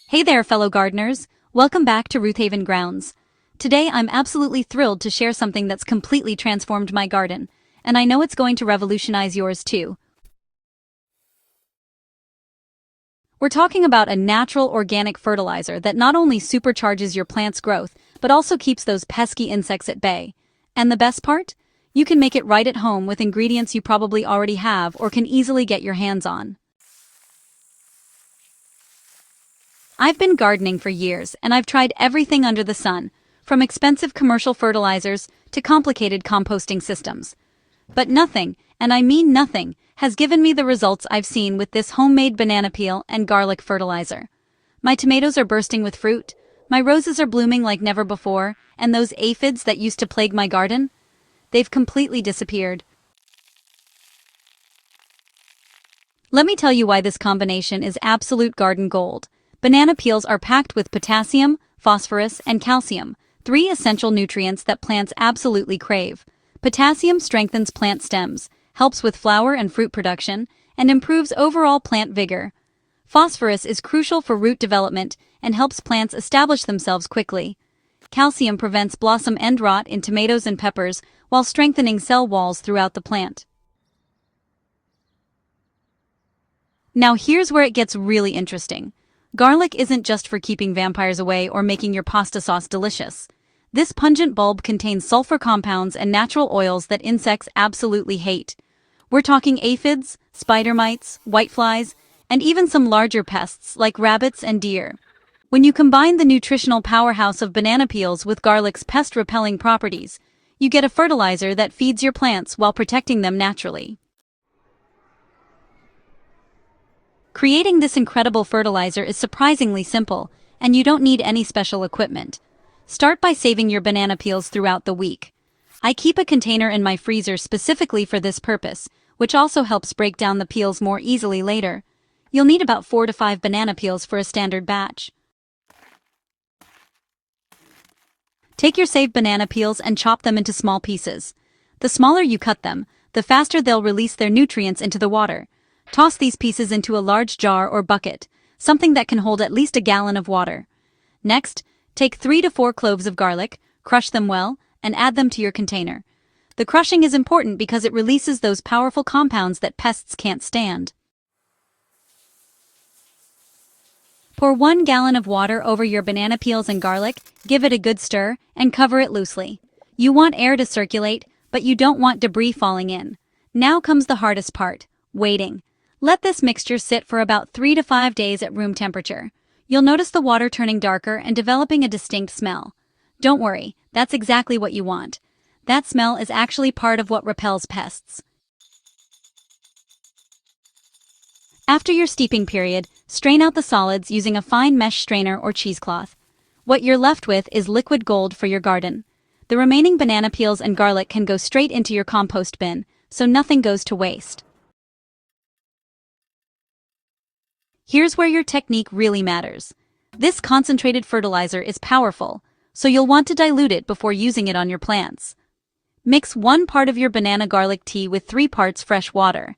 Hey there, fellow gardeners. Welcome back to Roothaven Grounds. Today I'm absolutely thrilled to share something that's completely transformed my garden, and I know it's going to revolutionize yours too. We're talking about a natural organic fertilizer that not only supercharges your plant's growth, but also keeps those pesky insects at bay. And the best part? You can make it right at home with ingredients you probably already have or can easily get your hands on. I've been gardening for years, and I've tried everything under the sun, from expensive commercial fertilizers to complicated composting systems. But nothing, and I mean nothing, has given me the results I've seen with this homemade banana peel and garlic fertilizer. My tomatoes are bursting with fruit, my roses are blooming like never before, and those aphids that used to plague my garden? They've completely disappeared. Let me tell you why this combination is absolute garden gold. Banana peels are packed with potassium, phosphorus, and calcium, three essential nutrients that plants absolutely crave. Potassium strengthens plant stems, helps with flower and fruit production, and improves overall plant vigor. Phosphorus is crucial for root development and helps plants establish themselves quickly. Calcium prevents blossom end rot in tomatoes and peppers while strengthening cell walls throughout the plant. Now here's where it gets really interesting. Garlic isn't just for keeping vampires away or making your pasta sauce delicious. This pungent bulb contains sulfur compounds and natural oils that insects absolutely hate. We're talking aphids, spider mites, whiteflies, and even some larger pests like rabbits and deer. When you combine the nutritional powerhouse of banana peels with garlic's pest-repelling properties, you get a fertilizer that feeds your plants while protecting them naturally. Creating this incredible fertilizer is surprisingly simple, and you don't need any special equipment. Start by saving your banana peels throughout the week. I keep a container in my freezer specifically for this purpose, which also helps break down the peels more easily later. You'll need about 4 to 5 banana peels for a standard batch. Take your saved banana peels and chop them into small pieces. The smaller you cut them, the faster they'll release their nutrients into the water. Toss these pieces into a large jar or bucket, something that can hold at least a gallon of water. Next, take 3 to 4 cloves of garlic, crush them well, and add them to your container. The crushing is important because it releases those powerful compounds that pests can't stand. Pour 1 gallon of water over your banana peels and garlic, give it a good stir, and cover it loosely. You want air to circulate, but you don't want debris falling in. Now comes the hardest part, waiting. Let this mixture sit for about 3 to 5 days at room temperature. You'll notice the water turning darker and developing a distinct smell. Don't worry, that's exactly what you want. That smell is actually part of what repels pests. After your steeping period, strain out the solids using a fine mesh strainer or cheesecloth. What you're left with is liquid gold for your garden. The remaining banana peels and garlic can go straight into your compost bin, so nothing goes to waste. Here's where your technique really matters. This concentrated fertilizer is powerful, so you'll want to dilute it before using it on your plants. Mix 1 part of your banana garlic tea with 3 parts fresh water.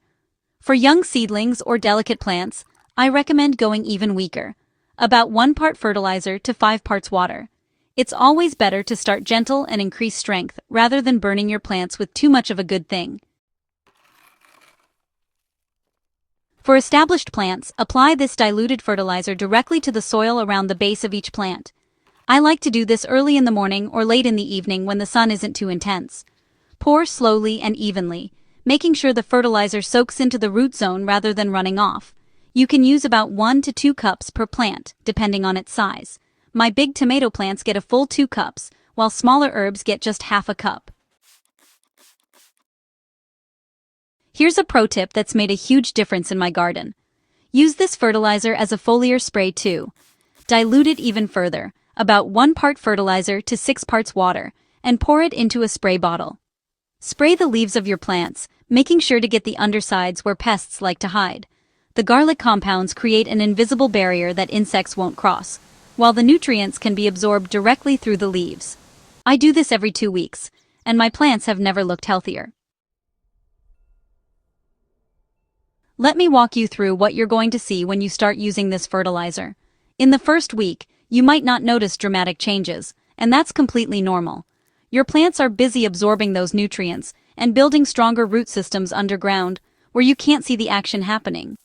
For young seedlings or delicate plants, I recommend going even weaker, about 1 part fertilizer to 5 parts water. It's always better to start gentle and increase strength rather than burning your plants with too much of a good thing. For established plants, apply this diluted fertilizer directly to the soil around the base of each plant. I like to do this early in the morning or late in the evening when the sun isn't too intense. Pour slowly and evenly, making sure the fertilizer soaks into the root zone rather than running off. You can use about 1 to 2 cups per plant, depending on its size. My big tomato plants get a full 2 cups, while smaller herbs get just half a cup. Here's a pro tip that's made a huge difference in my garden. Use this fertilizer as a foliar spray too. Dilute it even further, about 1 part fertilizer to 6 parts water, and pour it into a spray bottle. Spray the leaves of your plants, making sure to get the undersides where pests like to hide. The garlic compounds create an invisible barrier that insects won't cross, while the nutrients can be absorbed directly through the leaves. I do this every 2 weeks, and my plants have never looked healthier. Let me walk you through what you're going to see when you start using this fertilizer. In the first week, you might not notice dramatic changes, and that's completely normal. Your plants are busy absorbing those nutrients and building stronger root systems underground, where you can't see the action happening.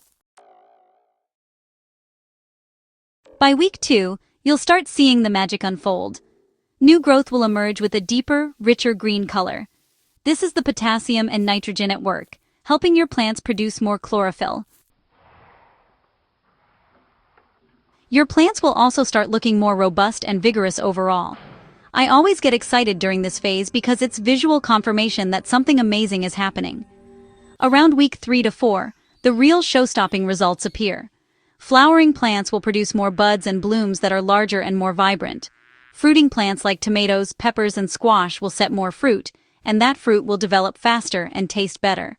By week 2, you'll start seeing the magic unfold. New growth will emerge with a deeper, richer green color. This is the potassium and nitrogen at work, helping your plants produce more chlorophyll. Your plants will also start looking more robust and vigorous overall. I always get excited during this phase because it's visual confirmation that something amazing is happening. Around week 3 to 4, the real show-stopping results appear. Flowering plants will produce more buds and blooms that are larger and more vibrant. Fruiting plants like tomatoes, peppers, and squash will set more fruit, and that fruit will develop faster and taste better.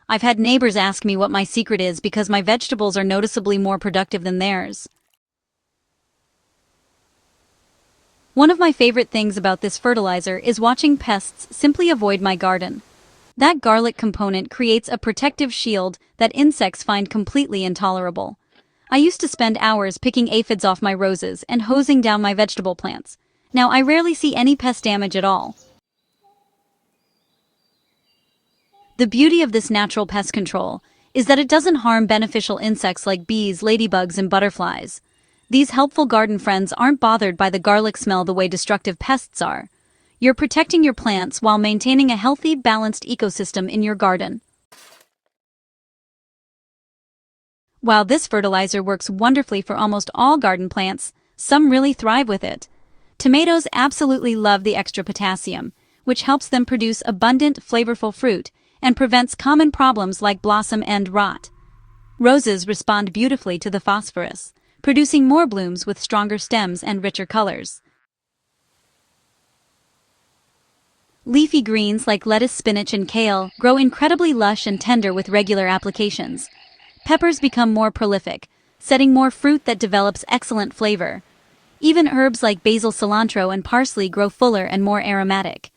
I've had neighbors ask me what my secret is because my vegetables are noticeably more productive than theirs. One of my favorite things about this fertilizer is watching pests simply avoid my garden. That garlic component creates a protective shield that insects find completely intolerable. I used to spend hours picking aphids off my roses and hosing down my vegetable plants. Now I rarely see any pest damage at all. The beauty of this natural pest control is that it doesn't harm beneficial insects like bees, ladybugs, and butterflies. These helpful garden friends aren't bothered by the garlic smell the way destructive pests are. You're protecting your plants while maintaining a healthy, balanced ecosystem in your garden. While this fertilizer works wonderfully for almost all garden plants, some really thrive with it. Tomatoes absolutely love the extra potassium, which helps them produce abundant, flavorful fruit and prevents common problems like blossom end rot. Roses respond beautifully to the phosphorus, producing more blooms with stronger stems and richer colors. Leafy greens like lettuce, spinach, and kale grow incredibly lush and tender with regular applications. Peppers become more prolific, setting more fruit that develops excellent flavor. Even herbs like basil, cilantro, and parsley grow fuller and more aromatic.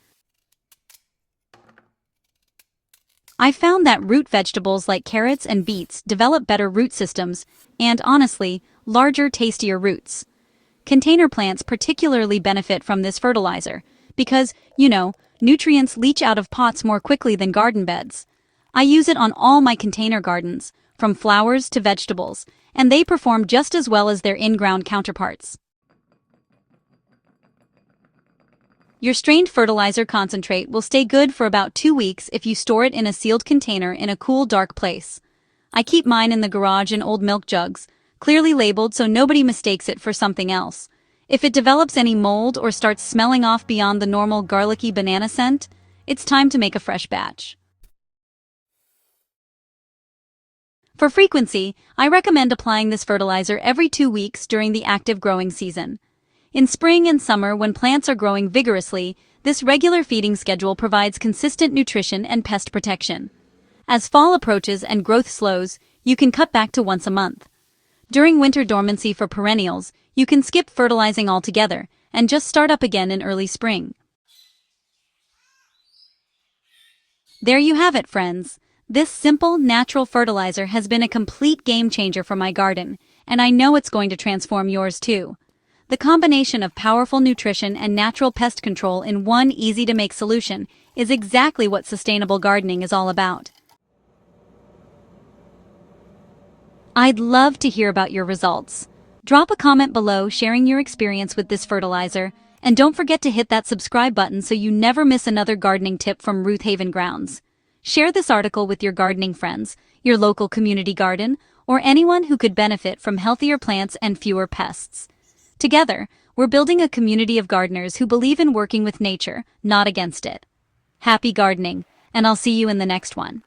I found that root vegetables like carrots and beets develop better root systems and, honestly, larger, tastier roots. Container plants particularly benefit from this fertilizer because, nutrients leach out of pots more quickly than garden beds. I use it on all my container gardens, from flowers to vegetables, and they perform just as well as their in-ground counterparts. Your strained fertilizer concentrate will stay good for about 2 weeks if you store it in a sealed container in a cool, dark place. I keep mine in the garage in old milk jugs, clearly labeled so nobody mistakes it for something else. If it develops any mold or starts smelling off beyond the normal garlicky banana scent, it's time to make a fresh batch. For frequency, I recommend applying this fertilizer every 2 weeks during the active growing season. In spring and summer, when plants are growing vigorously, this regular feeding schedule provides consistent nutrition and pest protection. As fall approaches and growth slows, you can cut back to once a month. During winter dormancy for perennials, you can skip fertilizing altogether and just start up again in early spring. There you have it, friends. This simple, natural fertilizer has been a complete game changer for my garden, and I know it's going to transform yours too. The combination of powerful nutrition and natural pest control in one easy-to-make solution is exactly what sustainable gardening is all about. I'd love to hear about your results. Drop a comment below sharing your experience with this fertilizer, and don't forget to hit that subscribe button so you never miss another gardening tip from Roothaven Grounds. Share this article with your gardening friends, your local community garden, or anyone who could benefit from healthier plants and fewer pests. Together, we're building a community of gardeners who believe in working with nature, not against it. Happy gardening, and I'll see you in the next one.